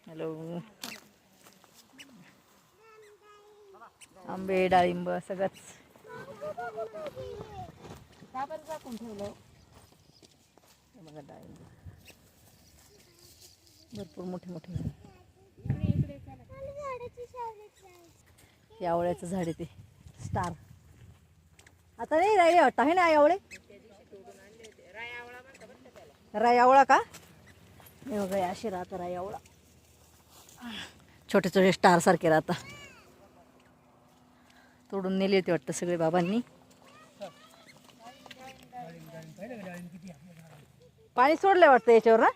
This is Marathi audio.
हॅलो. आंबे डाळिंब सगळंच ठेवलं. बघा डाळिंब भरपूर मोठे मोठे. हे आवळ्याचं झाड आहे ते स्टार. आता नाही राहिले वाटतं आहे ना आवळे. राई आवळा का हे बघा असे राहतं राई आवळा. छोटे छोटे स्टार सारखे राहतात. तोडून नेले होते वाटतं सगळे बाबांनी. पाणी सोडलंय वाटतं याच्यावर ना.